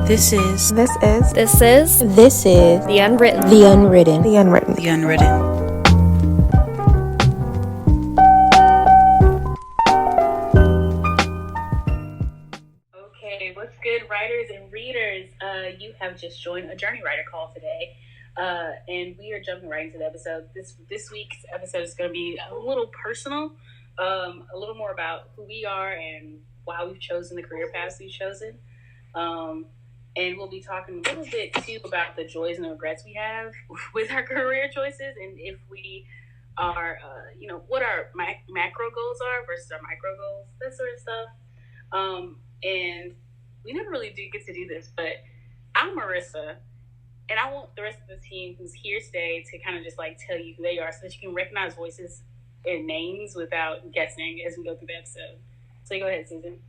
This is The Unwritten. The Unwritten. The Unwritten. The Unwritten. Okay, what's good, writers and readers? You have just joined a Journey Writer call today, and we are jumping right into the episode. This week's episode is going to be a little personal, a little more about who we are and why we've chosen the career paths we've chosen. And we'll be talking a little bit, too, about the joys and the regrets we have with our career choices and if we are, what our macro goals are versus our micro goals, that sort of stuff. And we never really do get to do this, but I'm Marissa, and I want the rest of the team who's here today to kind of just like tell you who they are so that you can recognize voices and names without guessing as we go through the episode. So go ahead, Susan.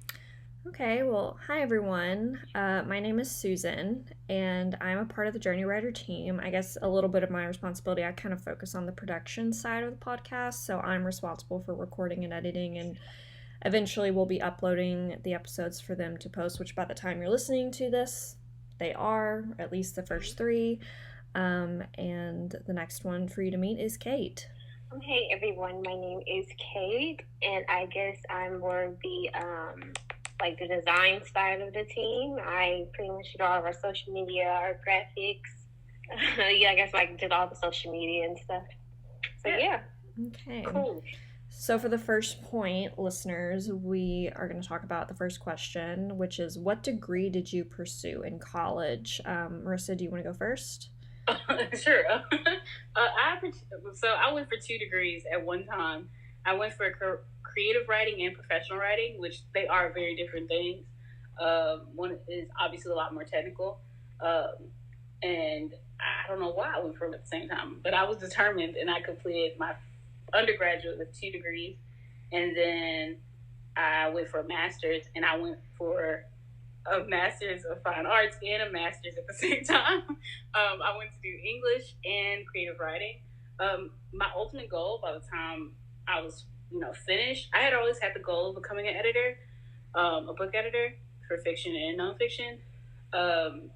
Okay, well, hi everyone. My name is Susan, and I'm a part of the Journey Writer team. I guess a little bit of my responsibility, I kind of focus on the production side of the podcast, so I'm responsible for recording and editing, and eventually we'll be uploading the episodes for them to post, which by the time you're listening to this, they are, at least the first 3. And the next one for you to meet is Kate. Hey everyone, my name is Kate, and I guess I'm more the the design side of the team. I pretty much did all of our social media, our graphics. I guess did all the social media and stuff. So yeah. Okay. Cool. So for the first point, listeners, we are going to talk about the first question, which is, what degree did you pursue in college? Marissa, do you want to go first? Sure. I went for 2 degrees at one time. I went for creative writing and professional writing, which they are very different things. One is obviously a lot more technical, and I don't know why I went for them at the same time, but I was determined, and I completed my undergraduate with 2 degrees, and then I went for a master's, and I went for a master's of fine arts and a master's at the same time. I went to do English and creative writing. My ultimate goal by the time I was finished, I had always had the goal of becoming an editor, a book editor for fiction and nonfiction. And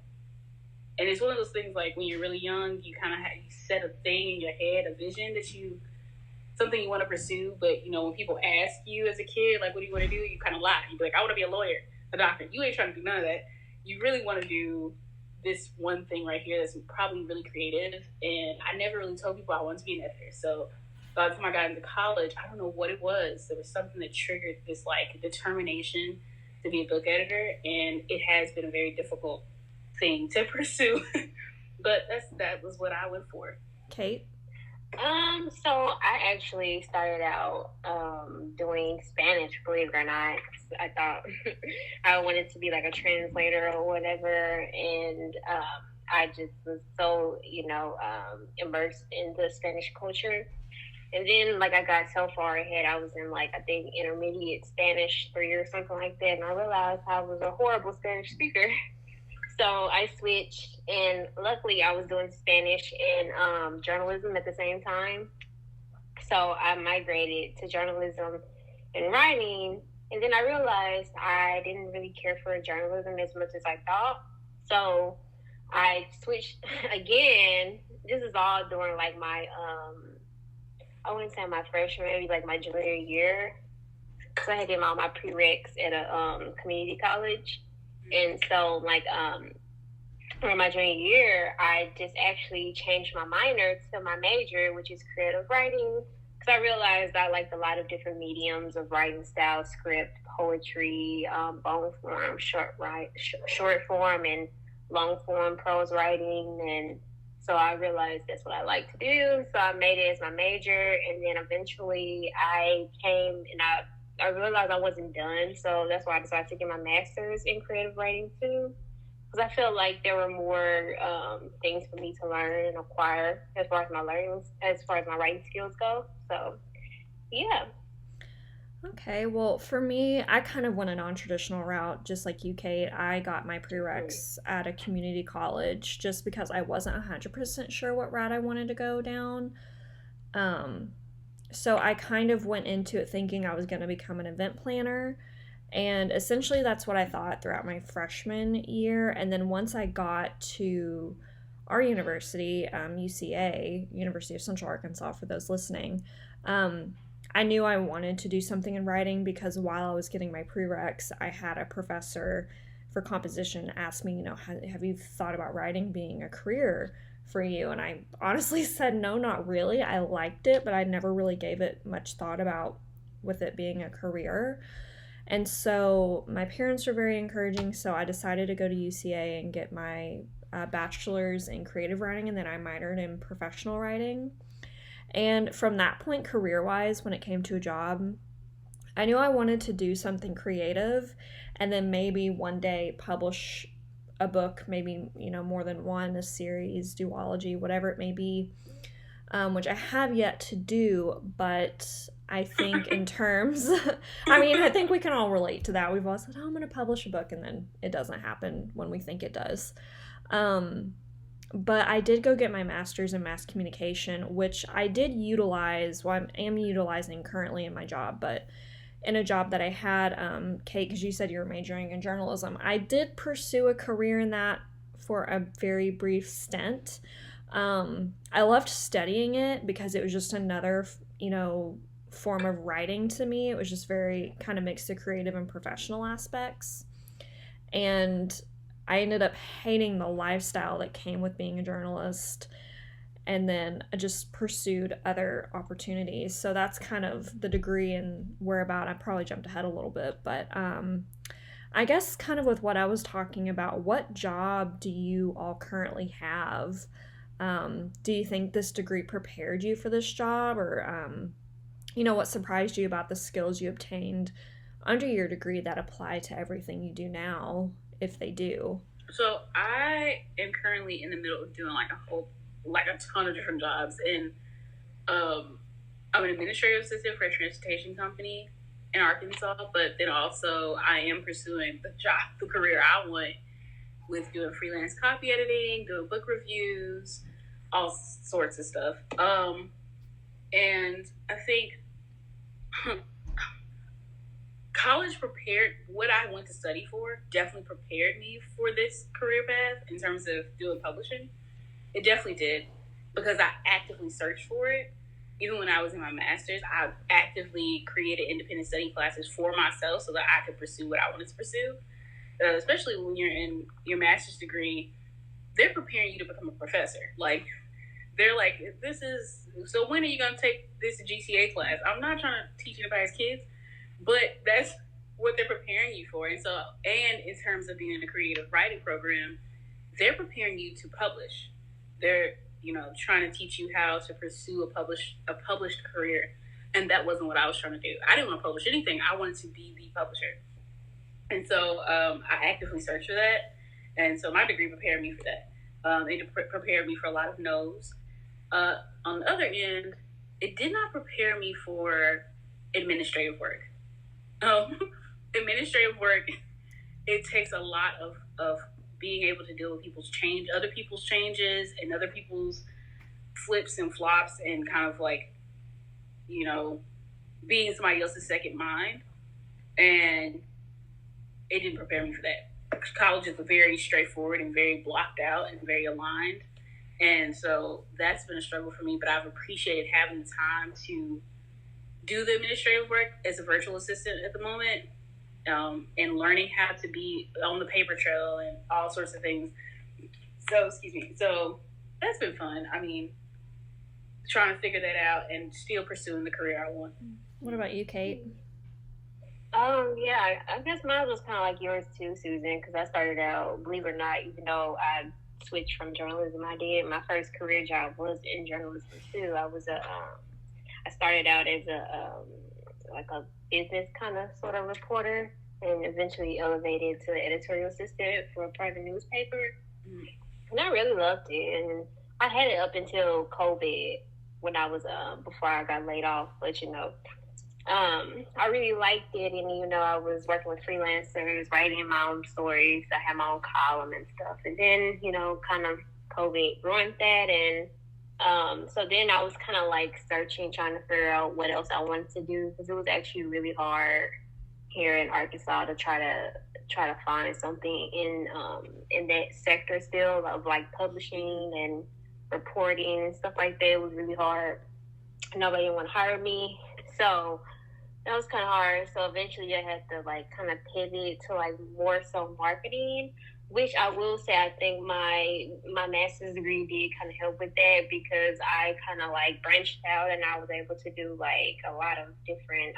it's one of those things like when you're really young, you kind of you set a thing in your head, a vision something you want to pursue. But when people ask you as a kid, like, what do you want to do? You kind of lie. You be like, I want to be a lawyer, a doctor. You ain't trying to do none of that. You really want to do this one thing right here that's probably really creative. And I never really told people I wanted to be an editor. So by the time I got into college, I don't know what it was. There was something that triggered this determination to be a book editor, and it has been a very difficult thing to pursue. But that was what I went for. Kate? So I actually started out doing Spanish, believe it or not. I thought I wanted to be like a translator or whatever, and I just was so immersed in the Spanish culture. And then, I got so far ahead, I was in, I think, intermediate Spanish 3 or something like that, and I realized I was a horrible Spanish speaker. So I switched, and luckily I was doing Spanish and journalism at the same time. So I migrated to journalism and writing, and then I realized I didn't really care for journalism as much as I thought. So I switched again. This is all during, my... I wouldn't say my freshman, maybe my junior year. Because I had done all my prereqs at a community college. And so, for my junior year, I just actually changed my minor to my major, which is creative writing. Because I realized I liked a lot of different mediums of writing style, script, poetry, long form, short form, and long form prose writing. And so I realized that's what I like to do. So I made it as my major. And then eventually I came and I realized I wasn't done. So that's why I decided to get my master's in creative writing too. Because I feel like there were more things for me to learn and acquire as far as my writing skills go. So, yeah. Okay, well, for me, I kind of went a non-traditional route, just like you, Kate. I got my prereqs at a community college just because I wasn't 100% sure what route I wanted to go down. So I kind of went into it thinking I was going to become an event planner, And essentially that's what I thought throughout my freshman year. And then once I got to our university, UCA, University of Central Arkansas, for those listening, I knew I wanted to do something in writing because while I was getting my prereqs, I had a professor for composition ask me, have you thought about writing being a career for you? And I honestly said, no, not really. I liked it, but I never really gave it much thought about with it being a career. And so my parents were very encouraging, so I decided to go to UCA and get my bachelor's in creative writing, and then I minored in professional writing. And from that point, career-wise, when it came to a job, I knew I wanted to do something creative and then maybe one day publish a book, maybe, more than one, a series, duology, whatever it may be, which I have yet to do, but I think in terms, I think we can all relate to that. We've all said, I'm going to publish a book, and then it doesn't happen when we think it does. But I did go get my master's in mass communication, which I did utilize, I am utilizing currently in my job, but in a job that I had, Kate, because you said you were majoring in journalism, I did pursue a career in that for a very brief stint. I loved studying it because it was just another, form of writing to me. It was just very kind of mixed of creative and professional aspects. And I ended up hating the lifestyle that came with being a journalist, and then I just pursued other opportunities. So that's kind of the degree and whereabout. I probably jumped ahead a little bit, but I guess kind of with what I was talking about, what job do you all currently have? Do you think this degree prepared you for this job, or what surprised you about the skills you obtained under your degree that apply to everything you do now, if they do? So I am currently in the middle of doing a ton of different jobs, and I'm an administrative assistant for a transportation company in Arkansas, but then also I am pursuing the career I want, with doing freelance copy editing, doing book reviews, all sorts of stuff. And I think college prepared, what I went to study for definitely prepared me for this career path in terms of doing publishing. It definitely did, because I actively searched for it. Even when I was in my master's, I actively created independent study classes for myself so that I could pursue what I wanted to pursue. Especially when you're in your master's degree, they're preparing you to become a professor. They're like, so when are you going to take this GCA class? I'm not trying to teach anybody's kids, but that's what they're preparing you for. And in terms of being in a creative writing program, they're preparing you to publish. They're, trying to teach you how to pursue a published career. And that wasn't what I was trying to do. I didn't want to publish anything. I wanted to be the publisher. And so I actively searched for that. And so my degree prepared me for that. It prepared me for a lot of no's. On the other end, it did not prepare me for administrative work. Administrative work, it takes a lot of being able to deal with other people's changes, and other people's flips and flops, and kind of being somebody else's second mind. And it didn't prepare me for that. College is very straightforward and very blocked out and very aligned. And so that's been a struggle for me, but I've appreciated having the time to do the administrative work as a virtual assistant at the moment, and learning how to be on the paper trail and all sorts of things. So that's been fun. Trying to figure that out and still pursuing the career I want. What about you, Kate? Yeah, I guess mine was kind of like yours too, Susan, because I started out, believe it or not, even though I switched from journalism, my first career job was in journalism too. I started out as a business kind of sort of reporter, and eventually elevated to editorial assistant for a private newspaper. And I really loved it, and I had it up until COVID, when I was before I got laid off. But I really liked it, and I was working with freelancers, writing my own stories. I had my own column and stuff, and then kind of COVID ruined that, and so then I was kind of searching, trying to figure out what else I wanted to do, because it was actually really hard here in Arkansas to try to find something in that sector still of like publishing and reporting and stuff like that. It was really hard. Nobody would hire me, so that was kind of hard. So eventually, I had to like kind of pivot to like more so marketing, which I will say I think my master's degree did kind of help with that, because I kind of like branched out and I was able to do like a lot of different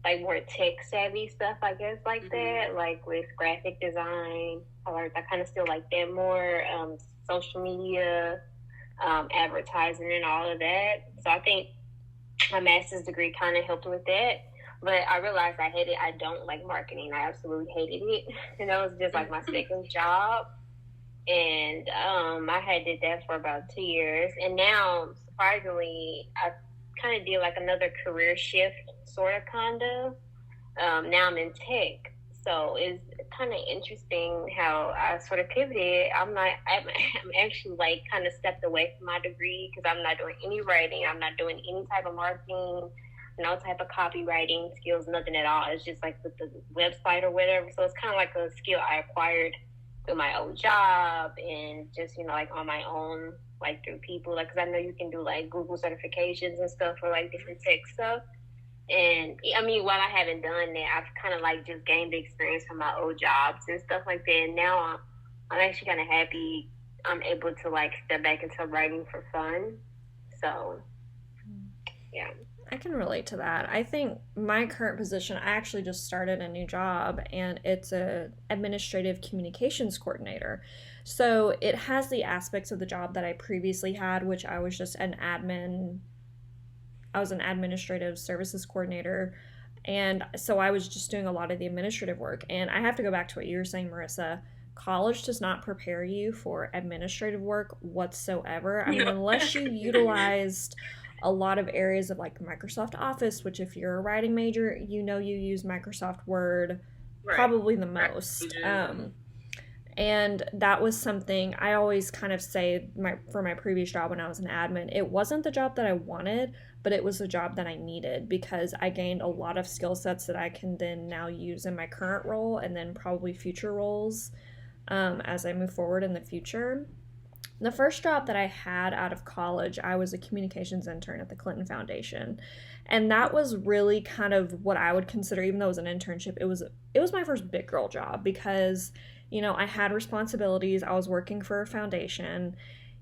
like more tech savvy stuff, I guess, like that, like with graphic design. I kind of still like that more, social media, advertising and all of that. So I think my master's degree kind of helped with that. But I realized I don't like marketing. I absolutely hated it. And that was just like my second job. And I had did that for about 2 years. And now, surprisingly, I kind of did like another career shift, kind of. Now I'm in tech. So it's kind of interesting how I sort of pivoted. I'm actually like kind of stepped away from my degree, because I'm not doing any writing. I'm not doing any type of marketing, no type of copywriting skills, nothing at all. It's just like with the website or whatever. So it's kind of like a skill I acquired through my old job and just, like on my own, like through people. Like, because I know you can do like Google certifications and stuff for like different tech stuff. And I mean, while I haven't done that, I've kind of like just gained the experience from my old jobs and stuff like that. And now I'm actually kind of happy I'm able to like step back into writing for fun. So, yeah. I can relate to that. I think my current position, I actually just started a new job, and it's a administrative communications coordinator. So it has the aspects of the job that I previously had, which I was just an admin. I was an administrative services coordinator, and so I was just doing a lot of the administrative work. And I have to go back to what you were saying, Marissa. College does not prepare you for administrative work whatsoever. I mean, unless you utilized a lot of areas of like Microsoft Office, which if you're a writing major, you use Microsoft Word probably the most. And that was something I always kind of say for my previous job when I was an admin. It wasn't the job that I wanted, but it was the job that I needed, because I gained a lot of skill sets that I can then now use in my current role and then probably future roles as I move forward in the future. The first job that I had out of college, I was a communications intern at the Clinton Foundation. And that was really kind of what I would consider, even though it was an internship, it was my first big girl job, because I had responsibilities. I was working for a foundation.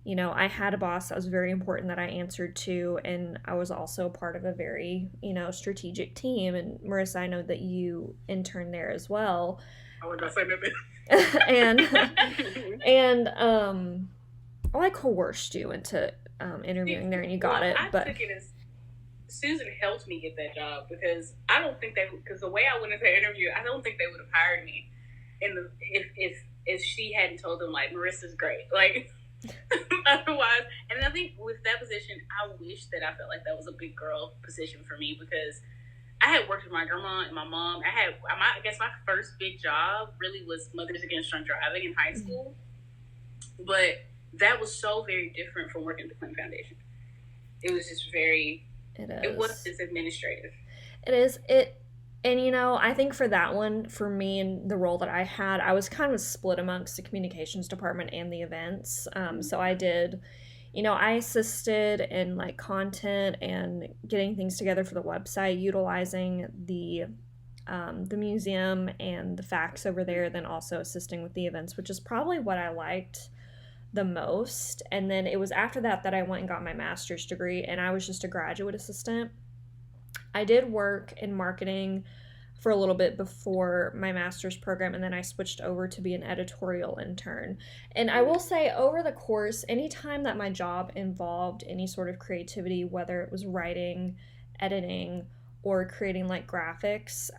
I had a boss that was very important that I answered to, and I was also part of a very, strategic team. And Marissa, I know that you interned there as well. I was gonna say that. and I coerced you into interviewing there, and you got it. I took it as Susan helped me get that job, because I don't think because the way I went into the interview, I don't think they would have hired me. If she hadn't told them like Marissa's great, like otherwise. And I think with that position, I wish that I felt like that was a big girl position for me, because I had worked with my grandma and my mom. I guess my first big job really was Mothers Against Drunk Driving in high school, but that was so very different from working at the Clinton Foundation. It was just it was just administrative. It is. And, I think for that one, for me and the role that I had, I was kind of split amongst the communications department and the events. So I did, I assisted in like content and getting things together for the website, utilizing the museum and the facts over there, then also assisting with the events, which is probably what I liked the most. And then it was after that I went and got my master's degree, and I was just a graduate assistant. I did work in marketing for a little bit before my master's program, and then I switched over to be an editorial intern. And I will say, over the course, anytime that my job involved any sort of creativity, whether it was writing, editing, or creating like graphics,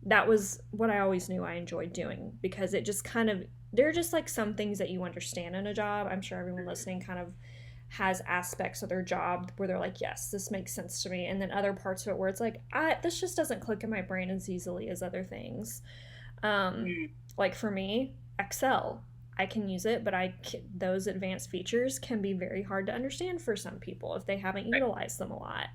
that was what I always knew I enjoyed doing, because it just kind of, they're just like some things that you understand in a job. I'm sure everyone listening kind of has aspects of their job where they're like, yes, this makes sense to me. And then other parts of it where it's like, this just doesn't click in my brain as easily as other things. Like for me, Excel, I can use it, but those advanced features can be very hard to understand for some people if they haven't utilized them a lot.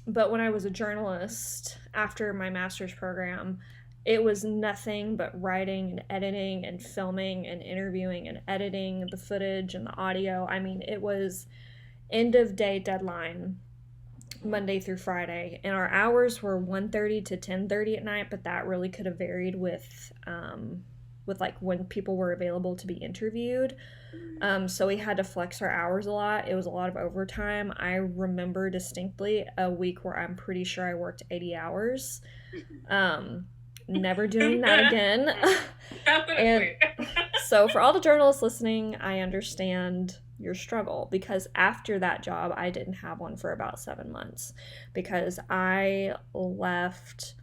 But when I was a journalist after my master's program, it was nothing but writing and editing and filming and interviewing and editing the footage and the audio. I mean, it was end of day deadline Monday through Friday, and our hours were 1:30 to 10:30 at night, but that really could have varied with like when people were available to be interviewed. So we had to flex our hours a lot. It was a lot of overtime. I remember distinctly a week where I'm pretty sure I worked 80 hours. Never doing that again. And so for all the journalists listening, I understand your struggle, because after that job, I didn't have one for about 7 months because I left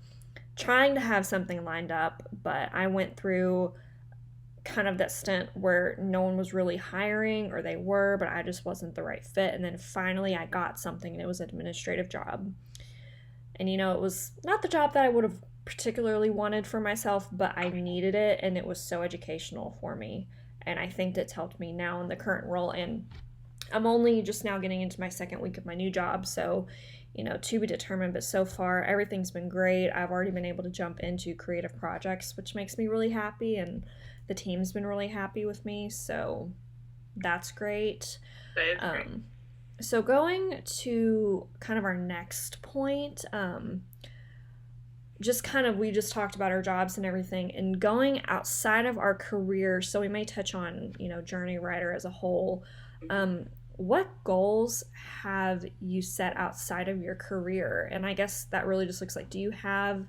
trying to have something lined up, but I went through kind of that stint where no one was really hiring, or they were, but I just wasn't the right fit. And then finally I got something, and it was an administrative job. And it was not the job that I would have particularly wanted for myself, but I needed it, and it was so educational for me. And I think that's helped me now in the current role. And I'm only just now getting into my second week of my new job, so to be determined, but so far everything's been great. I've already been able to jump into creative projects, which makes me really happy, and the team's been really happy with me, so that's great. That is great. So going to kind of our next point, we just talked about our jobs and everything, and going outside of our career, so we may touch on, Journey Writer as a whole. What goals have you set outside of your career? And I guess that really just looks like, do you have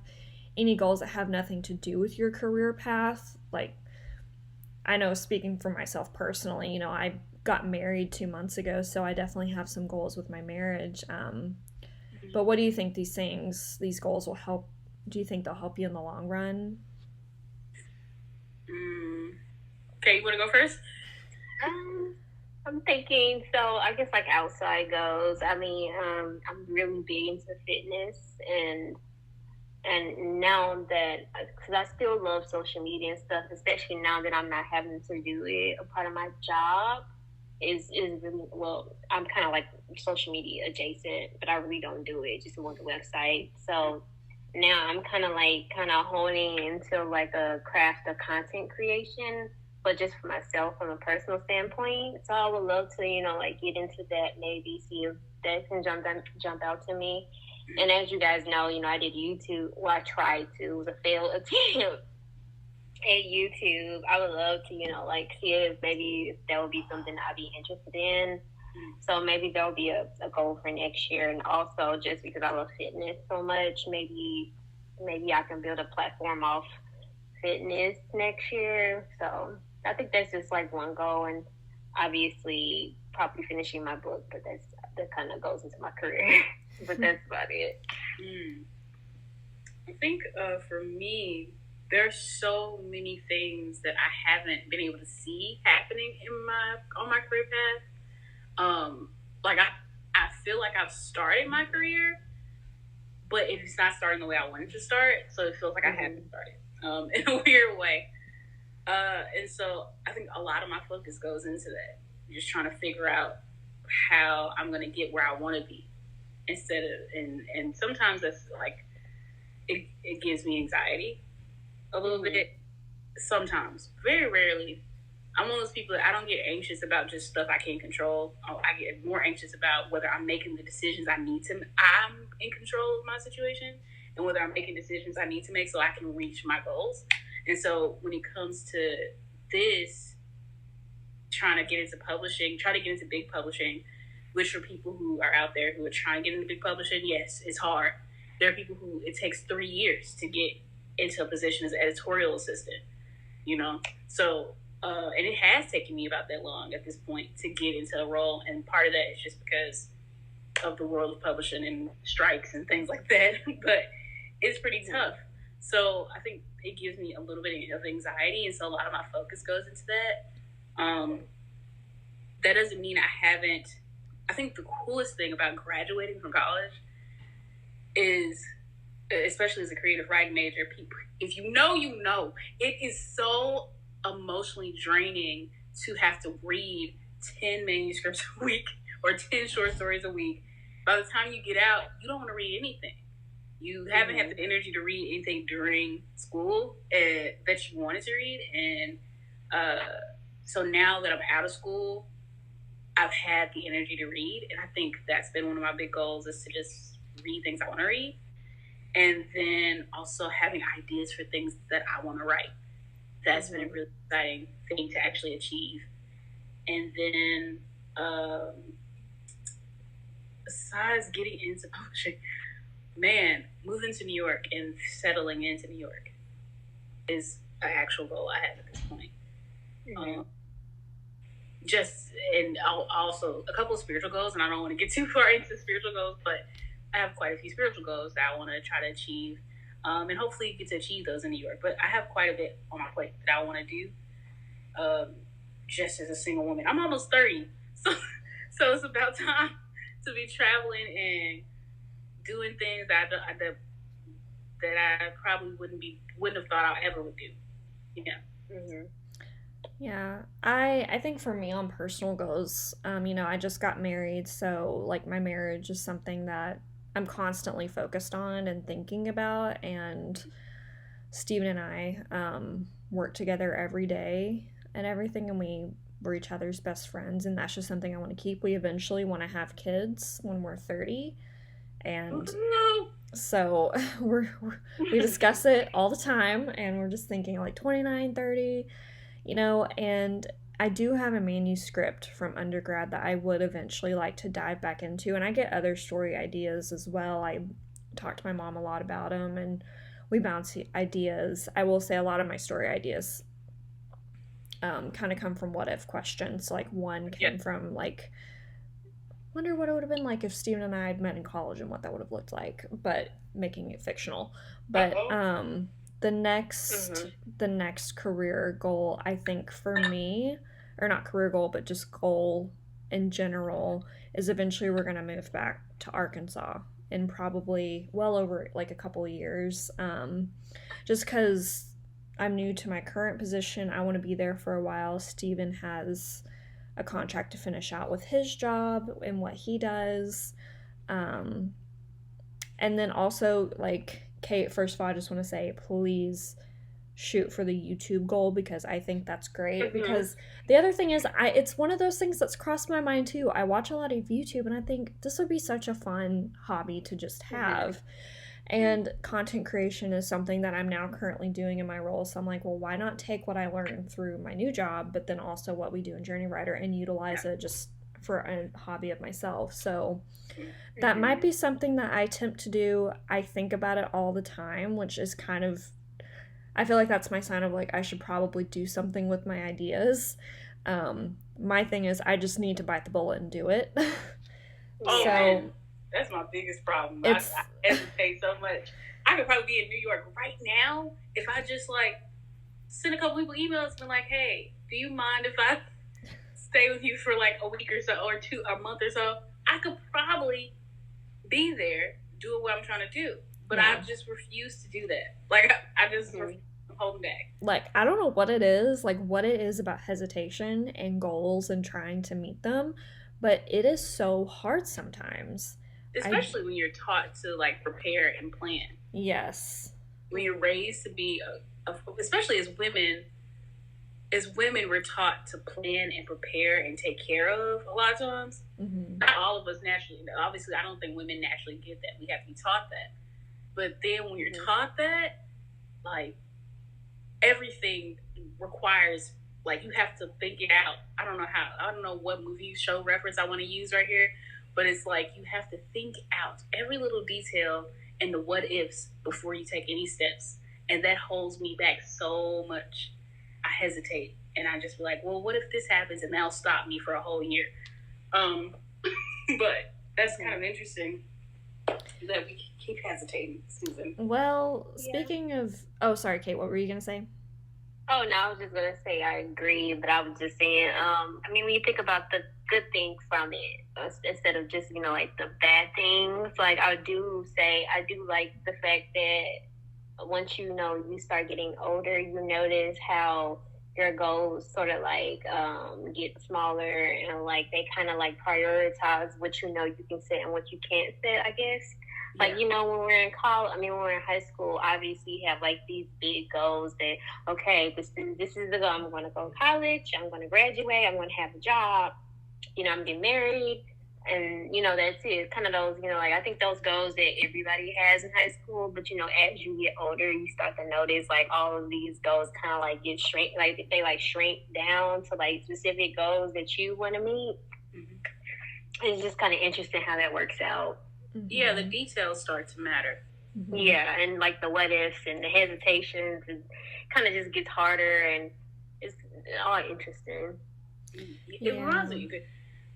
any goals that have nothing to do with your career path? Like, I know, speaking for myself personally, I got married 2 months ago, so I definitely have some goals with my marriage. But what do you think these goals will help? Do you think they'll help you in the long run? Okay, you want to go first? I'm thinking, so I guess like outside goes, I mean, I'm really big into fitness, and now that, because I still love social media and stuff, especially now that I'm not having to do it, a part of my job is really, well, I'm kind of like social media adjacent, but I really don't do it, just on the website. So now I'm kind of honing into like a craft of content creation, but just for myself from a personal standpoint. So I would love to, get into that, maybe see if that can jump out to me. And as you guys know, I did YouTube. Well, I tried to. It was a failed attempt at YouTube. I would love to, see if maybe that would be something I'd be interested in. So maybe there'll be a goal for next year. And also, just because I love fitness so much, maybe I can build a platform off fitness next year. So I think that's just like one goal, and obviously probably finishing my book, but that kind of goes into my career. But that's about it. I think for me, there's so many things that I haven't been able to see happening on my career path. Like I feel like I've started my career, but it's not starting the way I wanted to start, so it feels like I haven't started in a weird way. And so I think a lot of my focus goes into that, just trying to figure out how I'm going to get where I want to be, instead of, and sometimes that's like, it gives me anxiety a little bit. Sometimes, very rarely. I'm one of those people that I don't get anxious about just stuff I can't control. I get more anxious about whether I'm making the decisions I'm in control of my situation, and whether I'm making decisions I need to make so I can reach my goals. And so when it comes to this, trying to get into big publishing, which for people who are out there who are trying to get into big publishing, yes, it's hard. There are people who it takes 3 years to get into a position as an editorial assistant, So, and it has taken me about that long at this point to get into a role. And part of that is just because of the world of publishing and strikes and things like that. But it's pretty tough. So I think it gives me a little bit of anxiety, and so a lot of my focus goes into that. That doesn't mean I haven't. I think the coolest thing about graduating from college is, especially as a creative writing major, if you know, it is so emotionally draining to have to read 10 manuscripts a week or 10 short stories a week by the time you get out, you don't want to read anything. You haven't had the energy to read anything during school that you wanted to read. And so now that I'm out of school, I've had the energy to read. And I think that's been one of my big goals, is to just read things I want to read. And then also having ideas for things that I want to write. That's been a really exciting thing to actually achieve. And then besides getting into publishing, man, moving to New York and settling into New York is an actual goal I have at this point. And also a couple of spiritual goals, and I don't want to get too far into spiritual goals, but I have quite a few spiritual goals that I want to try to achieve, and hopefully get to achieve those in New York. But I have quite a bit on my plate that I want to do, just as a single woman. I'm almost 30, so it's about time to be traveling and doing things that I probably wouldn't have thought I ever would do. Yeah. Yeah, I think for me on personal goals, I just got married, so like my marriage is something that I'm constantly focused on and thinking about, and Steven and I work together every day and everything, and we're each other's best friends, and that's just something I want to keep. We eventually want to have kids when we're 30, and so we discuss it all the time, and we're just thinking like 29, 30, and I do have a manuscript from undergrad that I would eventually like to dive back into, and I get other story ideas as well. I talk to my mom a lot about them, and we bounce ideas. I will say a lot of my story ideas kind of come from what if questions. Like one came from like, wonder what it would have been like if Steven and I had met in college and what that would have looked like, but making it fictional. But the next career goal, I think for me, or not career goal, but just goal in general, is eventually we're going to move back to Arkansas in probably well over like a couple of years. Just because I'm new to my current position, I want to be there for a while. Steven has a contract to finish out with his job and what he does. And then also, like, Kate, first of all, I just want to say, please shoot for the YouTube goal, because I think that's great. Because the other thing is, it's one of those things that's crossed my mind too. I watch a lot of YouTube, and I think this would be such a fun hobby to just have. And content creation is something that I'm now currently doing in my role. So I'm like, well, why not take what I learned through my new job, but then also what we do in Journey Writer, and utilize it just for a hobby of myself. So that might be something that I attempt to do. I think about it all the time, which is kind of, I feel like that's my sign of like, I should probably do something with my ideas. My thing is, I just need to bite the bullet and do it. Man. That's my biggest problem. I hesitate so much. I could probably be in New York right now if I just like send a couple people emails and be like, hey, do you mind if I stay with you for like a week or so, or a month or so? I could probably be there doing what I'm trying to do, but I just refuse to do that. Like I just I'm holding back. Like, I don't know what it is about hesitation and goals and trying to meet them, but it is so hard sometimes. Especially when you're taught to like prepare and plan. Yes. When you're raised to be, especially as women, we're taught to plan and prepare and take care of a lot of times. Not all of us naturally. Obviously, I don't think women naturally get that. We have to be taught that. But then when you're taught that, like, everything requires, like, you have to think it out. I don't know what movie show reference I want to use right here. But it's like you have to think out every little detail and the what ifs before you take any steps. And that holds me back so much. I hesitate. And I just be like, well, what if this happens? And that'll stop me for a whole year. But that's kind of interesting that we keep hesitating, Susan. Well, speaking of... Oh, sorry, Kate. What were you going to say? Oh, no, I was just going to say I agree. But I was just saying, when you think about the good things from it, instead of just, like the bad things, like I do like the fact that once you start getting older, you notice how your goals sort of like get smaller, and like they kind of like prioritize what you know you can set and what you can't set, I guess. Like, you know, when we're in college, I mean, when we're in high school, obviously you have like these big goals that, okay, this is the goal. I'm going to go to college. I'm going to graduate. I'm going to have a job. You know, I'm getting married. And, you know, that's it. Kind of those, you know, like I think those goals that everybody has in high school. But, you know, as you get older, you start to notice like all of these goals kind of like get shrink, like they like shrink down to like specific goals that you want to meet. Mm-hmm. It's just kind of interesting how that works out. Mm-hmm. Yeah, the details start to matter. Mm-hmm. Yeah, and like the what ifs and the hesitations, it kind of just gets harder, and it's all interesting. It reminds me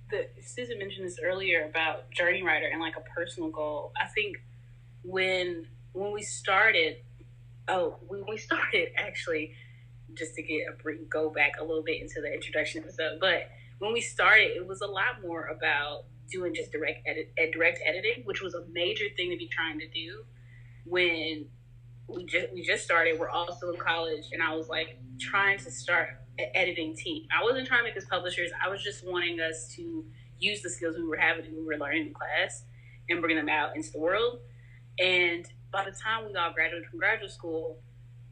that Susan mentioned this earlier about Journey Writer and like a personal goal. I think when we started actually, just to go back a little bit into the introduction episode, but when we started, it was a lot more about doing just direct editing, which was a major thing to be trying to do when we just started. We're also in college, and I was like trying to start an editing team. I wasn't trying to make us publishers. I was just wanting us to use the skills we were learning in class and bring them out into the world. And by the time we all graduated from graduate school,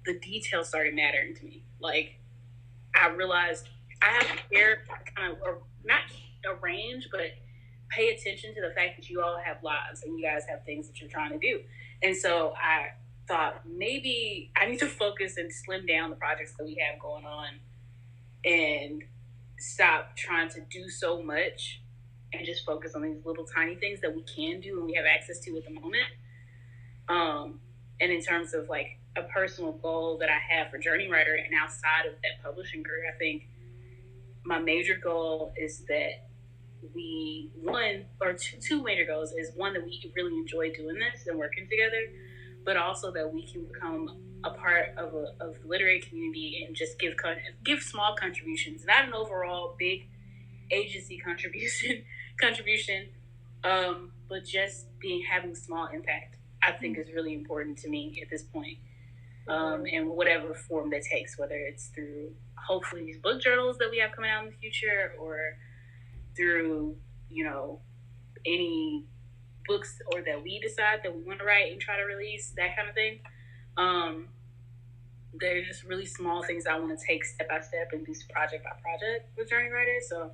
the details started mattering to me. Like, I realized I have to care, kind of, or not arrange, but pay attention to the fact that you all have lives and you guys have things that you're trying to do. And so I thought maybe I need to focus and slim down the projects that we have going on and stop trying to do so much and just focus on these little tiny things that we can do and we have access to at the moment. And in terms of like a personal goal that I have for Journey Writer and outside of that publishing career, I think my major goal is that two major goals is one, that we really enjoy doing this and working together, but also that we can become a part of the literary community and just give small contributions, not an overall big agency contribution, but just having small impact. I think is really important to me at this point, and whatever form that takes, whether it's through hopefully these book journals that we have coming out in the future, or through, you know, any books or that we decide that we want to write and try to release, that kind of thing. They're just really small things I want to take step by step and do project by project with Journey Writers. So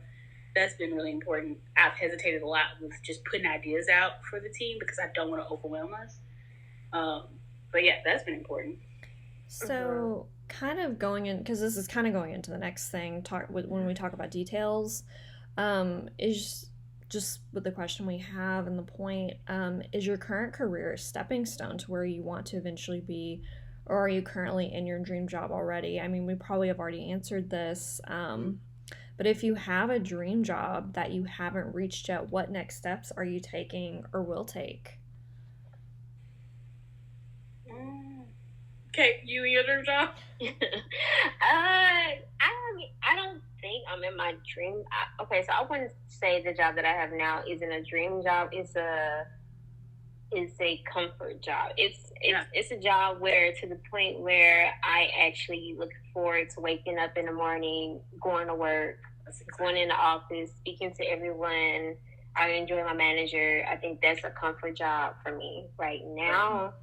that's been really important. I've hesitated a lot with just putting ideas out for the team because I don't want to overwhelm us. But yeah, that's been important. So kind of going in, because this is kind of going into the next thing, when we talk about details, is just with the question we have and the point, is your current career a stepping stone to where you want to eventually be, or are you currently in your dream job already? I mean, we probably have already answered this, but if you have a dream job that you haven't reached yet, what next steps are you taking or will take? Okay, you and your dream job? I don't think I'm in my dream. Okay, so I wouldn't say the job that I have now isn't a dream job. It's a comfort job. It's a job where, to the point where I actually look forward to waking up in the morning, going to work, going in the office, speaking to everyone. I enjoy my manager. I think that's a comfort job for me right now.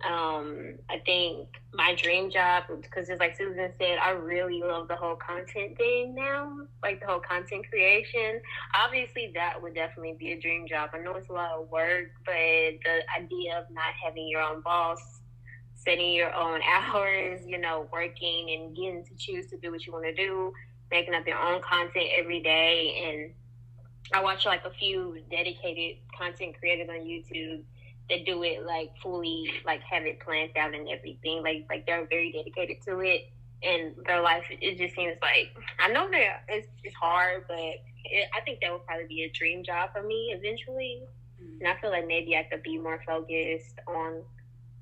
I think my dream job, because just like Susan said, I really love the whole content thing now, like the whole content creation. Obviously, that would definitely be a dream job. I know it's a lot of work, but the idea of not having your own boss, setting your own hours, you know, working and getting to choose to do what you want to do, making up your own content every day. And I watch like a few dedicated content creators on YouTube that do it like fully, like have it planned out and everything. Like they're very dedicated to it, and their life, it just seems like, I know that it's hard, but I think that would probably be a dream job for me eventually. And I feel like maybe I could be more focused on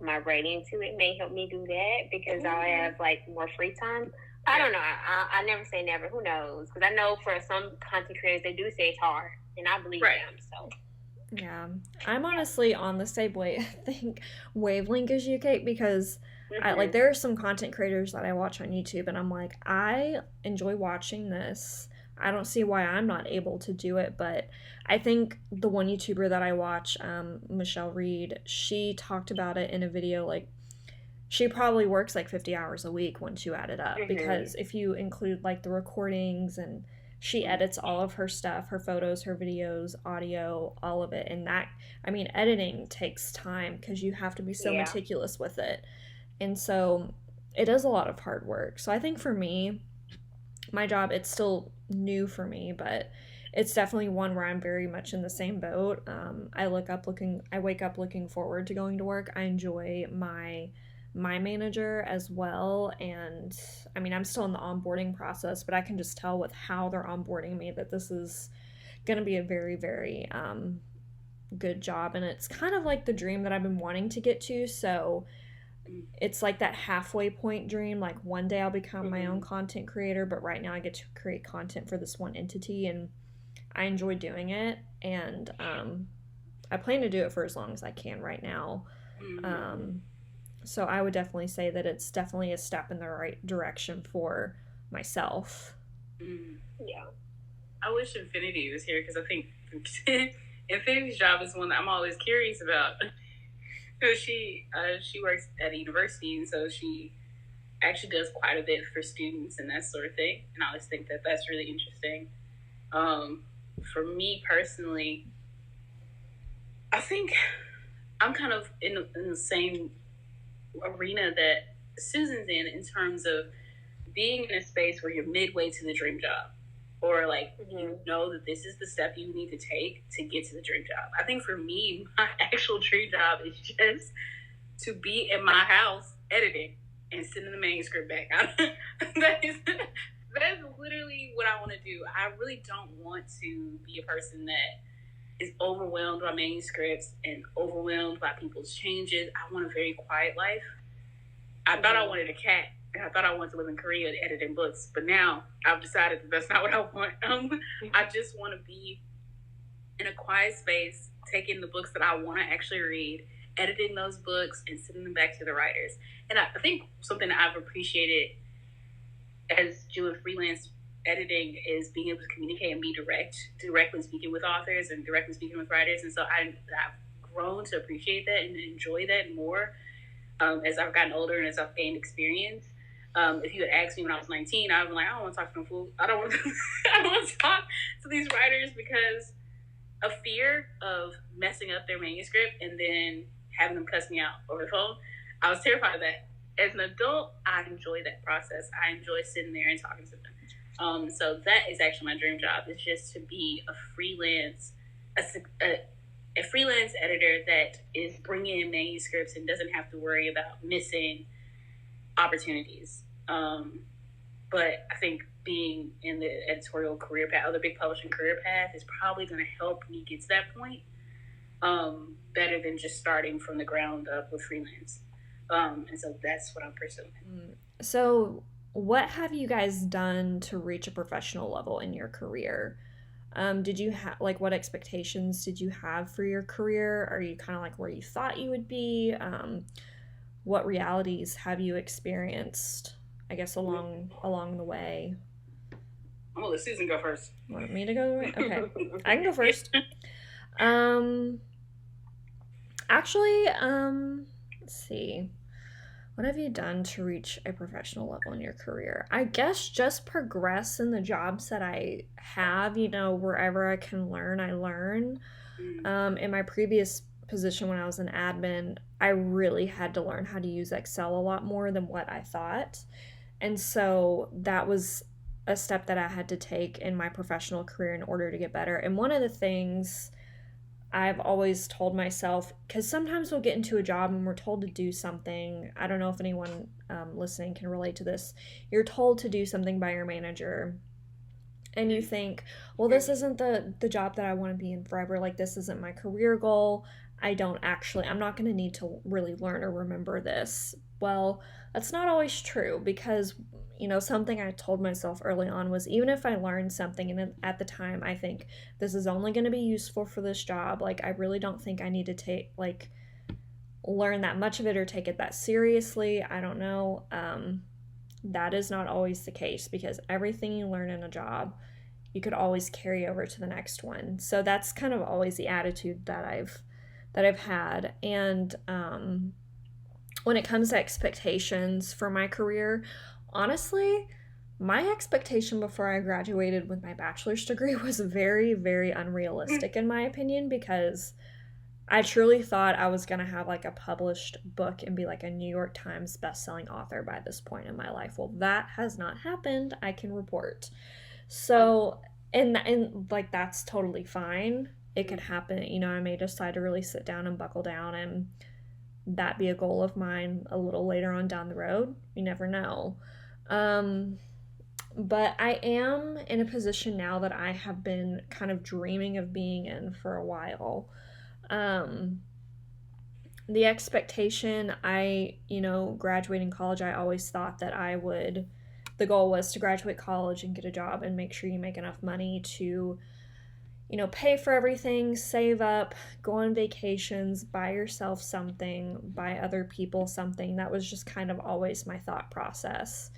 my writing too. It may help me do that because I'll have like more free time. I don't know. I never say never. Who knows? Because I know for some content creators, they do say it's hard, and I believe them. So. Yeah, I'm honestly on the same way I think wavelength as you, Kate, because Like there are some content creators that I watch on YouTube and I'm like, I enjoy watching this. I don't see why I'm not able to do it, but I think the one YouTuber that I watch, Michelle Reed, she talked about it in a video. Like she probably works like 50 hours a week once you add it up, because if you include like the recordings, and she edits all of her stuff, her photos, her videos, audio, all of it. And that, I mean, editing takes time because you have to be so meticulous with it. And so it is a lot of hard work. So I think for me, my job, it's still new for me, but it's definitely one where I'm very much in the same boat. I wake up looking forward to going to work. I enjoy my manager as well, and I mean, I'm still in the onboarding process, but I can just tell with how they're onboarding me that this is going to be a very, very good job, and it's kind of like the dream that I've been wanting to get to. So it's like that halfway point dream. Like one day I'll become my own content creator, but right now I get to create content for this one entity, and I enjoy doing it. And I plan to do it for as long as I can right now. So I would definitely say that it's definitely a step in the right direction for myself. Yeah. I wish Infinity was here, because I think Infinity's job is one that I'm always curious about. So she works at a university, and so she actually does quite a bit for students and that sort of thing. And I always think that that's really interesting. For me personally, I think I'm kind of in the same arena that Susan's in terms of being in a space where you're midway to the dream job, or like you know that this is the step you need to take to get to the dream job. I think for me, my actual dream job is just to be in my house editing and sending the manuscript back out. That's literally what I want to do. I really don't want to be a person that is overwhelmed by manuscripts and overwhelmed by people's changes. I want a very quiet life. I thought I wanted a cat, and I thought I wanted to live in Korea editing books, but now I've decided that that's not what I want. I just want to be in a quiet space, taking the books that I want to actually read, editing those books, and sending them back to the writers. And I think something that I've appreciated as doing freelance editing is being able to communicate and be directly speaking with authors and directly speaking with writers. And so I've grown to appreciate that and enjoy that more as I've gotten older and as I've gained experience. If you had asked me when I was 19, I would be like, I don't want to talk to them fools. I don't want to talk to these writers, because of fear of messing up their manuscript and then having them cuss me out over the phone. I was terrified of that. As an adult, I enjoy that process. I enjoy sitting there and talking to them. So that is actually my dream job, is just to be a freelance editor that is bringing in manuscripts and doesn't have to worry about missing opportunities. But I think being in the editorial career path, or the big publishing career path, is probably going to help me get to that point better than just starting from the ground up with freelance. And so that's what I'm pursuing. So what have you guys done to reach a professional level in your career? Did you have, like, what expectations did you have for your career? Are you kind of like where you thought you would be? What realities have you experienced, I guess, along the way? I'm gonna let Susan go first. Want me to go? Okay, I can go first. Actually, let's see. What have you done to reach a professional level in your career? I guess just progress in the jobs that I have, wherever I can learn, I learn. In my previous position when I was an admin, I really had to learn how to use Excel a lot more than what I thought. And so that was a step that I had to take in my professional career in order to get better. And one of the things I've always told myself, because sometimes we'll get into a job and we're told to do something. I don't know if anyone listening can relate to this. You're told to do something by your manager, and you think, well, this isn't the job that I want to be in forever. Like, this isn't my career goal. I'm not going to need to really learn or remember this. Well, that's not always true, because something I told myself early on was, even if I learned something and at the time I think this is only going to be useful for this job, like, I really don't think I need to learn that much of it or take it that seriously. I don't know. That is not always the case, because everything you learn in a job, you could always carry over to the next one. So that's kind of always the attitude that I've had. And when it comes to expectations for my career, honestly, my expectation before I graduated with my bachelor's degree was very, very unrealistic in my opinion, because I truly thought I was going to have like a published book and be like a New York Times bestselling author by this point in my life. Well, that has not happened, I can report. So, and like that's totally fine. It could happen. You know, I may decide to really sit down and buckle down, and that be a goal of mine a little later on down the road. You never know. But I am in a position now that I have been kind of dreaming of being in for a while. The expectation, graduating college, I always thought that the goal was to graduate college and get a job and make sure you make enough money to, pay for everything, save up, go on vacations, buy yourself something, buy other people something. That was just kind of always my thought process.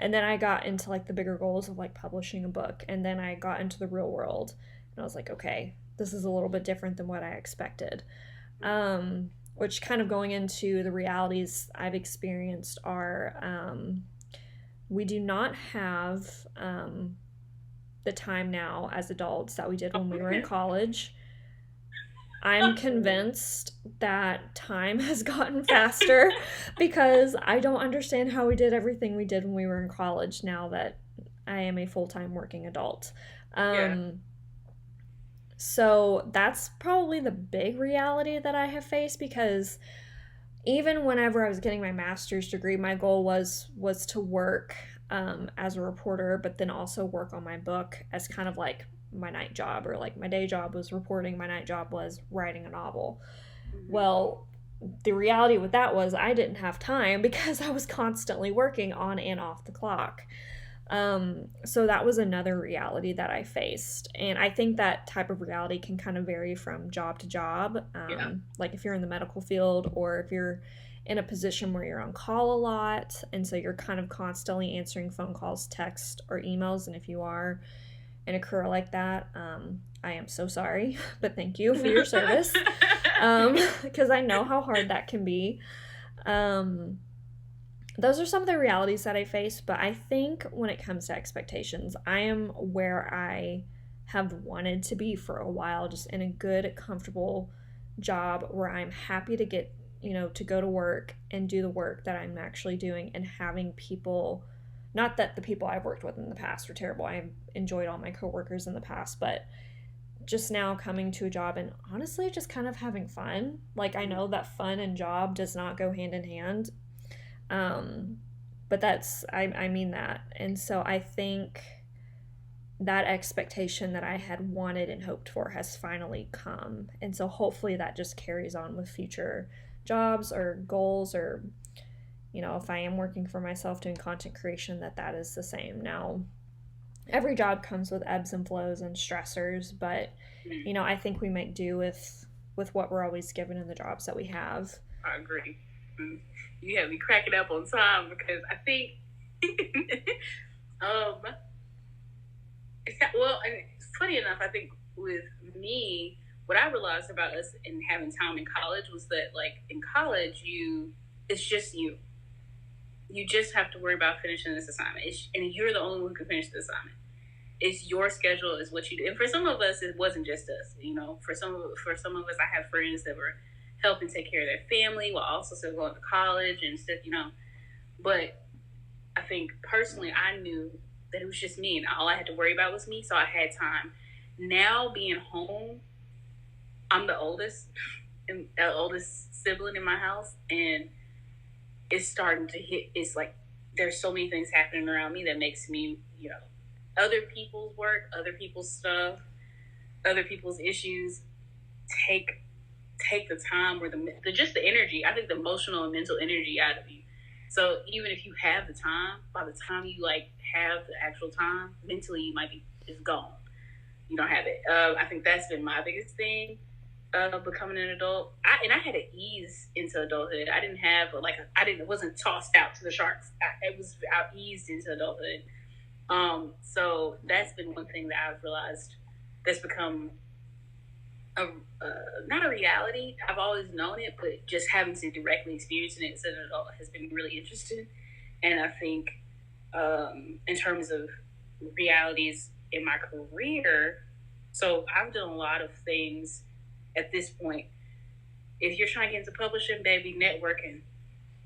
And then I got into like the bigger goals of like publishing a book, and then I got into the real world, and I was like, okay, this is a little bit different than what I expected. Which kind of going into the realities I've experienced are, we do not have the time now as adults that we did when we were in college. I'm convinced that time has gotten faster because I don't understand how we did everything we did when we were in college now that I am a full-time working adult. So that's probably the big reality that I have faced, because even whenever I was getting my master's degree, my goal was to work as a reporter, but then also work on my book as kind of like my night job, or like my day job was reporting, my night job was writing a novel. Mm-hmm. Well, the reality with that was I didn't have time because I was constantly working on and off the clock. So that was another reality that I faced. And I think that type of reality can kind of vary from job to job. Like if you're in the medical field, or if you're in a position where you're on call a lot, and so you're kind of constantly answering phone calls, text, or emails. And if you are in a career like that, I am so sorry, but thank you for your service, because I know how hard that can be. Those are some of the realities that I face, but I think when it comes to expectations, I am where I have wanted to be for a while, just in a good, comfortable job where I'm happy to get, to go to work and do the work that I'm actually doing, and having people, not that the people I've worked with in the past were terrible. I've enjoyed all my coworkers in the past, but just now coming to a job and honestly just kind of having fun. Like, I know that fun and job does not go hand in hand. But I mean that. And so I think that expectation that I had wanted and hoped for has finally come. And so hopefully that just carries on with future jobs or goals, or, if I am working for myself doing content creation, that is the same. Now, every job comes with ebbs and flows and stressors, but, I think we make do with what we're always given in the jobs that we have. I agree. You have me cracking up on time, because I think, it's funny enough, I think with me, what I realized about us and having time in college was that, like, in college, it's just you. You just have to worry about finishing this assignment, and you're the only one who can finish the assignment. It's your schedule, is what you do. And for some of us, it wasn't just us. For some of us, I have friends that were helping take care of their family while also still going to college and stuff, But I think personally, I knew that it was just me, and all I had to worry about was me, so I had time. Now, being home, I'm the oldest sibling in my house, and it's starting to hit. It's like there's so many things happening around me that makes me, other people's work, other people's stuff, other people's issues take the time, or just the energy. I think the emotional and mental energy out of you. So even if you have the time, by the time you have the actual time, mentally you might be just gone. You don't have it. I think that's been my biggest thing. becoming an adult. I had to ease into adulthood. I didn't have it wasn't tossed out to the sharks. I eased into adulthood. So that's been one thing that I've realized that's become not a reality. I've always known it, but just having to directly experience it as an adult has been really interesting. And I think, in terms of realities in my career, so I've done a lot of things at this point. If you're trying to get into publishing, baby, networking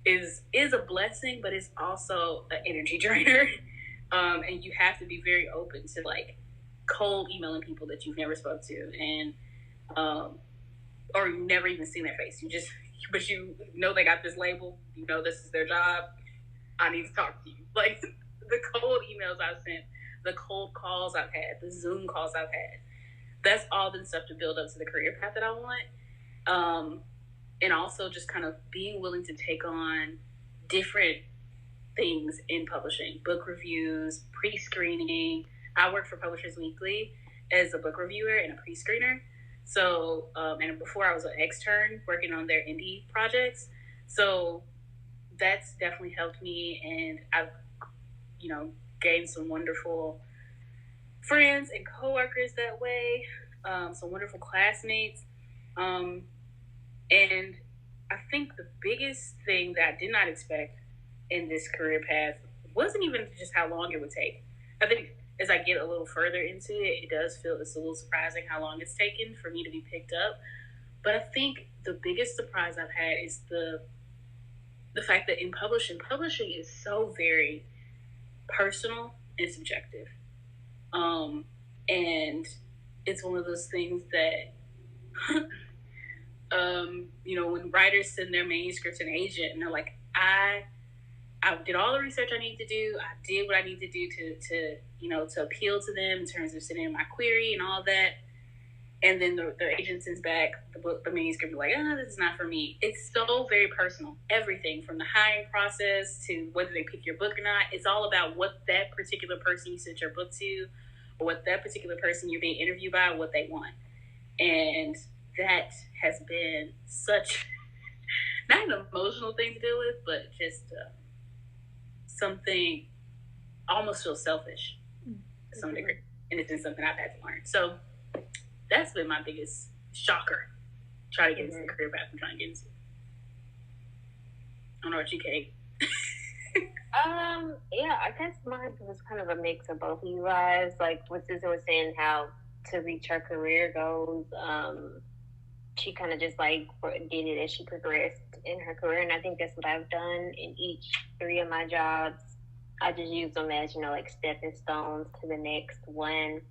is a blessing, but it's also an energy drainer. And you have to be very open to like cold emailing people that you've never spoke to, and or you've never even seen their face. But you know they got this label. You know this is their job. I need to talk to you. Like the cold emails I've sent, the cold calls I've had, the Zoom calls I've had. That's all been stuff to build up to the career path that I want. And also just kind of being willing to take on different things in publishing, book reviews, pre-screening. I work for Publishers Weekly as a book reviewer and a pre-screener. So, and before I was an extern working on their indie projects. So that's definitely helped me, and I've, gained some wonderful friends and coworkers that way, some wonderful classmates. And I think the biggest thing that I did not expect in this career path wasn't even just how long it would take. I think as I get a little further into it, it does feel it's a little surprising how long it's taken for me to be picked up. But I think the biggest surprise I've had is the fact that in publishing is so very personal and subjective. And it's one of those things that, when writers send their manuscripts to an agent and they're like, I did all the research I need to do. I did what I need to do to appeal to them in terms of sending in my query and all that. And then the agent sends back the manuscript, like, this is not for me. It's so very personal. Everything from the hiring process to whether they pick your book or not. It's all about what that particular person you sent your book to, or what that particular person you're being interviewed by, what they want. And that has been such, not an emotional thing to deal with, but just something almost feels selfish to some degree. And it's been something I've had to learn. So that's been my biggest shocker, trying to get into the career path I'm trying to get into. I don't know what you, Kate. Yeah, I guess mine was kind of a mix of both of you guys. Like what Susan was saying, how to reach her career goals, she kind of just like did it as she progressed in her career, and I think that's what I've done in each 3 of my jobs. I just use them as like stepping stones to the next one.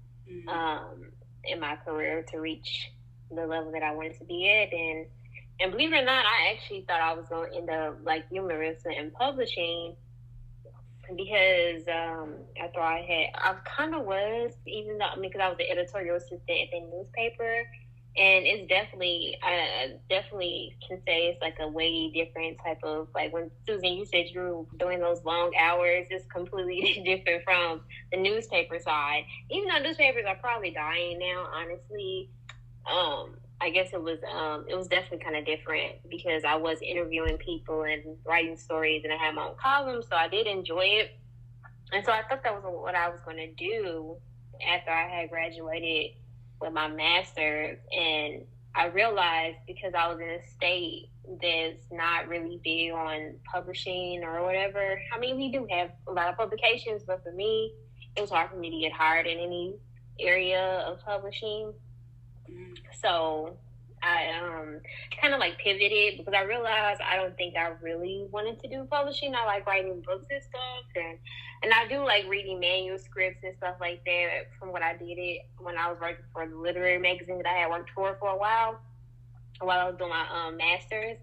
In my career to reach the level that I wanted to be at. And believe it or not, I actually thought I was going to end up like you, Marissa, in publishing, because after I kind of was, even though, because I was the editorial assistant at the newspaper, and it's definitely, I definitely can say it's like a way different type of, like when Susan, you said you were doing those long hours, it's completely different from the newspaper side. Even though newspapers are probably dying now, honestly, I guess it was definitely kind of different because I was interviewing people and writing stories, and I had my own column, so I did enjoy it. And so I thought that was what I was going to do after I had graduated with my master's. And I realized, because I was in a state that's not really big on publishing or whatever. I mean, we do have a lot of publications, but for me, it was hard for me to get hired in any area of publishing. So I kind of like pivoted because I realized I don't think I really wanted to do publishing. I like writing books and stuff, and I do like reading manuscripts and stuff like that from what I did it when I was working for the literary magazine that I had worked for a while I was doing my master's.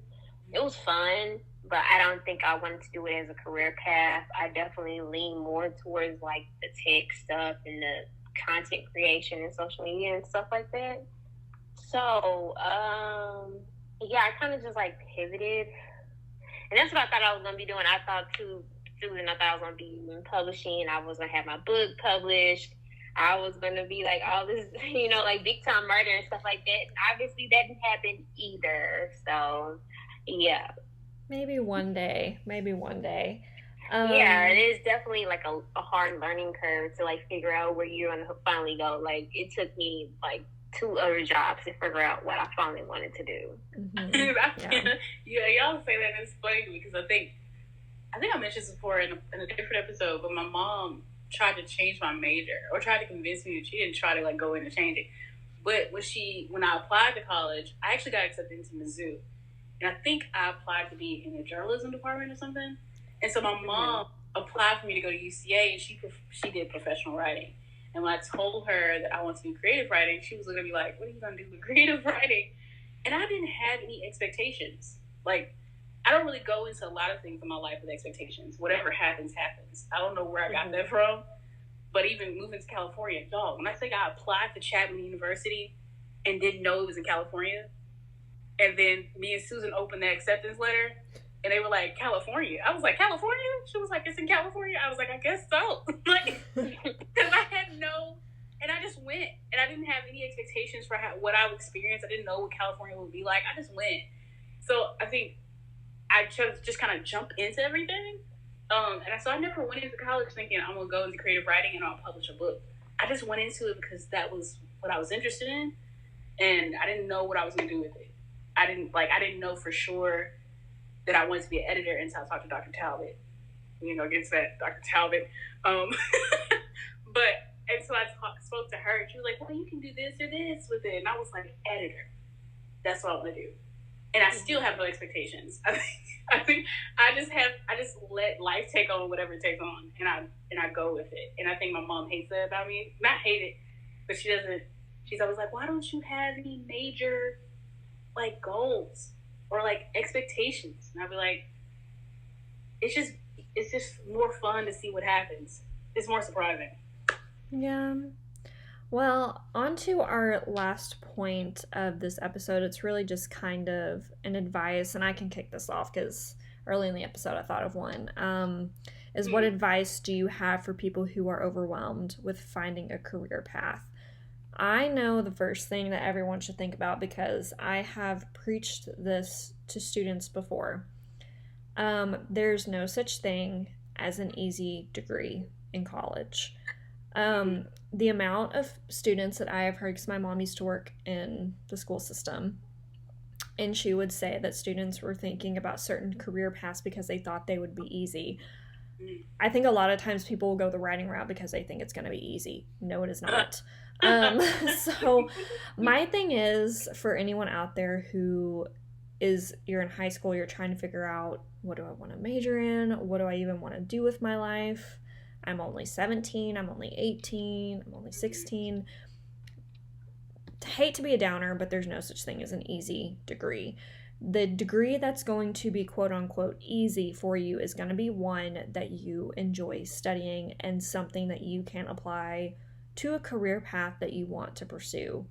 It was fun, but I don't think I wanted to do it as a career path. I definitely lean more towards like the tech stuff and the content creation and social media and stuff like that. So, yeah, I kind of just like pivoted. And that's what I thought I was going to be doing. I thought too, Susan, I thought I was going to be in publishing. I was going to have my book published. I was going to be like all this, like big time murder and stuff like that. And obviously that didn't happen either. So, yeah. Maybe one day. Yeah, it is definitely like a hard learning curve to like figure out where you're going to finally go. Like it took me like 2 other jobs to figure out what I finally wanted to do. Mm-hmm. Yeah, y'all say that, and it's funny because I think I mentioned this before in a different episode, but my mom tried to change my major or tried to convince me that she didn't try to like go in and change it. But when I applied to college, I actually got accepted into Mizzou, and I think I applied to be in the journalism department or something. And so my mom applied for me to go to UCA, and she did professional writing. And when I told her that I wanted to do creative writing, she was looking at me like, "What are you gonna do with creative writing?" And I didn't have any expectations. Like, I don't really go into a lot of things in my life with expectations. Whatever happens, happens. I don't know where I got that from. But even moving to California, dog, when I say I applied to Chapman University and didn't know it was in California, and then me and Susan opened that acceptance letter, and they were like, California. I was like, California? She was like, it's in California? I was like, I guess so. Like, because I had and I just went, and I didn't have any expectations for what I would experience. I didn't know what California would be like. I just went. So I think I just kind of jump into everything. So I never went into college thinking I'm going to go into creative writing and I'll publish a book. I just went into it because that was what I was interested in, and I didn't know what I was going to do with it. I didn't know for sure that I wanted to be an editor until I talked to Dr. Talbot. Against that Dr. Talbot. And so I spoke to her, and she was like, well, you can do this or this with it. And I was like, editor. That's what I want to do. And I still have no expectations. I think I just let life take on whatever it takes on, and I go with it. And I think my mom hates that about me. Not hate it, but she doesn't. She's always like, why don't you have any major like goals or like expectations? And I'll be like, it's just more fun to see what happens. It's more surprising. Yeah. Well, on to our last point of this episode. It's really just kind of an advice, and I can kick this off because early in the episode I thought of one. What advice do you have for people who are overwhelmed with finding a career path? I know the first thing that everyone should think about, because I have preached this to students before. There's no such thing as an easy degree in college. The amount of students that I have heard, because my mom used to work in the school system, and she would say that students were thinking about certain career paths because they thought they would be easy. I think a lot of times people will go the writing route because they think it's going to be easy. No, it is not. So my thing is, for anyone out there who you're in high school, you're trying to figure out, what do I want to major in? What do I even want to do with my life? I'm only 17, I'm only 18, I'm only 16. Hate to be a downer, but there's no such thing as an easy degree. The degree that's going to be quote unquote easy for you is going to be one that you enjoy studying and something that you can apply to a career path that you want to pursue.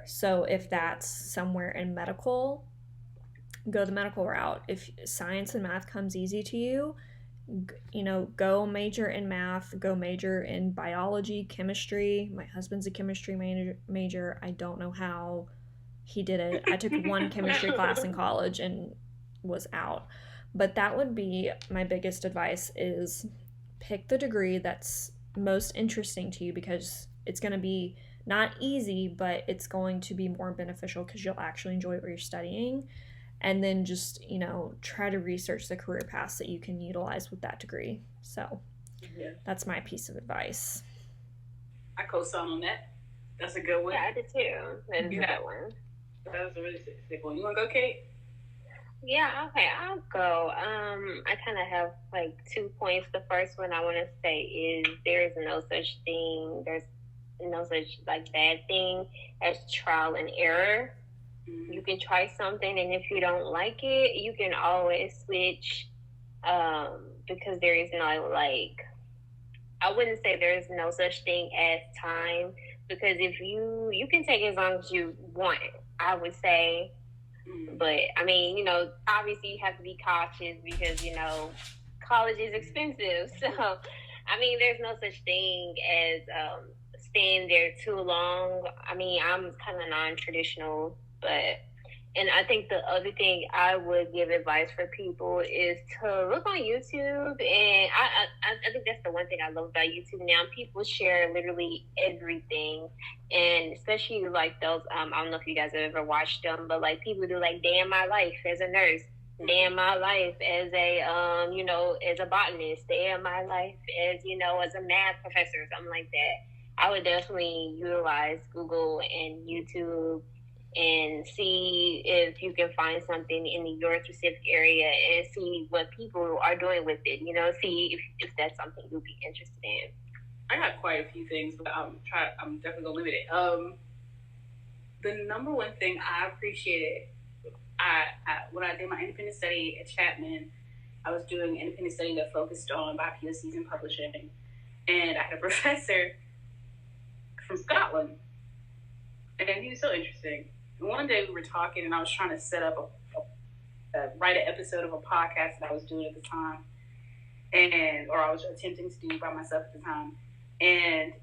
So if that's somewhere in medical, go the medical route. If science and math comes easy to you, go major in math, go major in biology, chemistry. My husband's a chemistry major. I don't know how he did it. I took one chemistry class in college and was out. But that would be my biggest advice, is pick the degree that's most interesting to you, because it's going to be not easy, but it's going to be more beneficial because you'll actually enjoy what you're studying. And then just, try to research the career paths that you can utilize with that degree. So That's my piece of advice. I co-sign on that. That's a good one. Yeah, I did too. That's a good one. That was a really sick one. You want to go, Kate? Yeah, okay, I'll go. I kind of have like 2 points. The first one I want to say is there's no such like bad thing as trial and error. You can try something, and if you don't like it, you can always switch, because there is no, like, I wouldn't say there's no such thing as time, because if you can take as long as you want, I would say. But, I mean, obviously you have to be cautious because, college is expensive. So, I mean, there's no such thing as staying there too long. I mean, I'm kind of non-traditional, and I think the other thing I would give advice for people is to look on YouTube. And I think that's the one thing I love about YouTube now. People share literally everything. And especially like those, I don't know if you guys have ever watched them, but like people do like day in my life as a nurse, day in my life as a, as a botanist, day in my life as, as a math professor, something like that. I would definitely utilize Google and YouTube and see if you can find something in your specific area and see what people are doing with it, see if that's something you'd be interested in. I got quite a few things, but I'm definitely gonna limit it. The number one thing I appreciated, when I did my independent study at Chapman, I was doing an independent study that focused on BioPSCs in publishing, and I had a professor from Scotland, and he was so interesting. One day we were talking, and I was trying to set up write an episode of a podcast that I was doing at the time, or I was attempting to do by myself at the time. And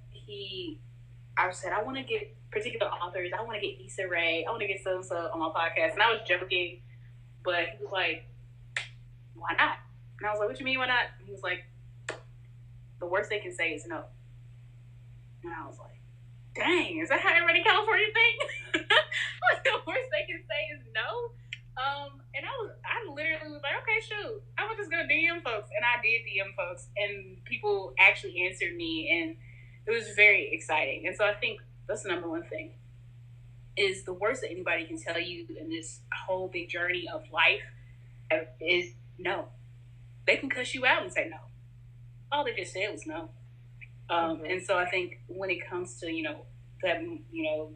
I said, I want to get particular authors. I want to get Issa Rae. I want to get so-and-so on my podcast. And I was joking, but he was like, why not? And I was like, what you mean, why not? And he was like, the worst they can say is no. And I was like, dang, is that how everybody in California think? Like, the worst they can say is no? And I literally was like, okay, shoot, I'm just gonna DM folks. And I did DM folks, and people actually answered me, and it was very exciting. And so I think that's the number one thing, is the worst that anybody can tell you in this whole big journey of life is no. They can cuss you out and say no. All they just said was no. And so I think when it comes to,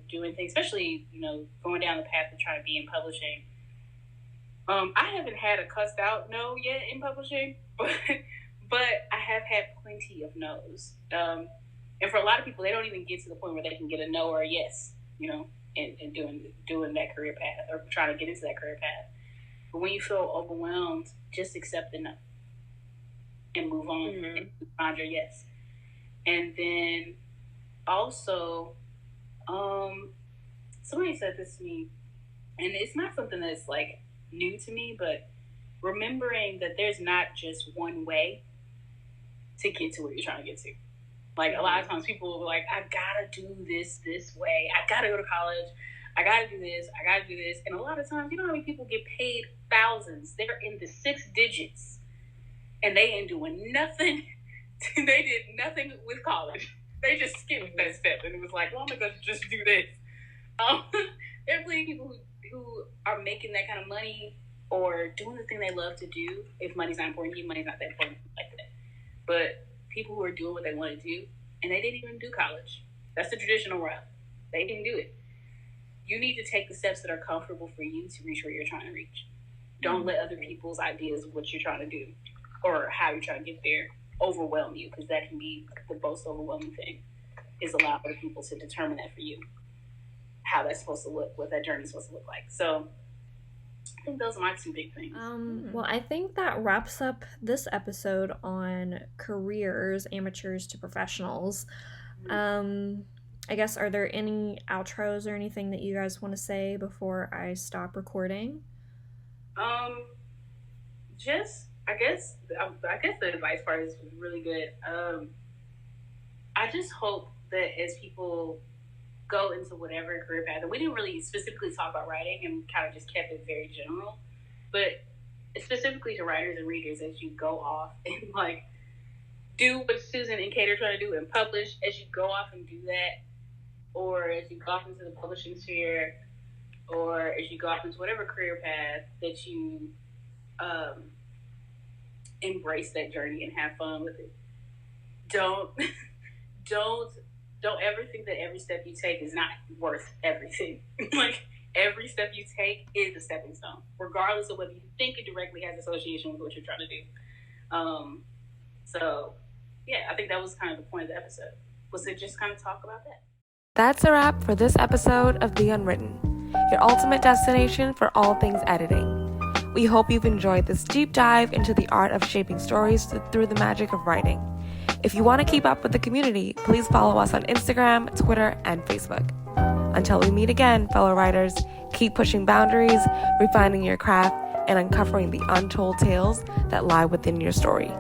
doing things, especially, going down the path of trying to be in publishing, I haven't had a cussed out no yet in publishing, but I have had plenty of no's. And for a lot of people, they don't even get to the point where they can get a no or a yes, in doing that career path or trying to get into that career path. But when you feel overwhelmed, just accept the no and move on and find your yes. And then also, somebody said this to me, and it's not something that's like new to me, but remembering that there's not just one way to get to where you're trying to get to. Like, a lot of times people will be like, I gotta do this way. I gotta go to college. I gotta do this. I gotta do this. And a lot of times, you know how many people get paid thousands? They're in the 6 digits, and they ain't doing nothing. They did nothing with college. They just skipped that step, and it was like, well, I'm gonna just do this. There are plenty of people who are making that kind of money or doing the thing they love to do. If money's not important to you, money's not that important like that. But people who are doing what they want to do, and they didn't even do college. That's the traditional route. They didn't do it. You need to take the steps that are comfortable for you to reach where you're trying to reach. Don't let other people's ideas of what you're trying to do or how you're trying to get there overwhelm you, because that can be the most overwhelming thing, is allow other people to determine that for you, how that's supposed to look, what that journey is supposed to look like. So I think those are my 2 big things. Well, I think that wraps up this episode on careers, amateurs to professionals. I guess, are there any outros or anything that you guys want to say before I stop recording? I guess the advice part is really good. I just hope that as people go into whatever career path, and we didn't really specifically talk about writing and kind of just kept it very general, but specifically to writers and readers, as you go off and like do what Susan and Kate are trying to do and publish, as you go off and do that, or as you go off into the publishing sphere, or as you go off into whatever career path, that you embrace that journey and have fun with it. Don't ever think that every step you take is not worth everything. Like, every step you take is a stepping stone, regardless of whether you think it directly has association with what you're trying to do. So yeah, I think that was kind of the point of the episode, was to just kind of talk about that. That's a wrap for this episode of The Unwritten, your ultimate destination for all things editing. We hope you've enjoyed this deep dive into the art of shaping stories through the magic of writing. If you want to keep up with the community, please follow us on Instagram, Twitter, and Facebook. Until we meet again, fellow writers, keep pushing boundaries, refining your craft, and uncovering the untold tales that lie within your story.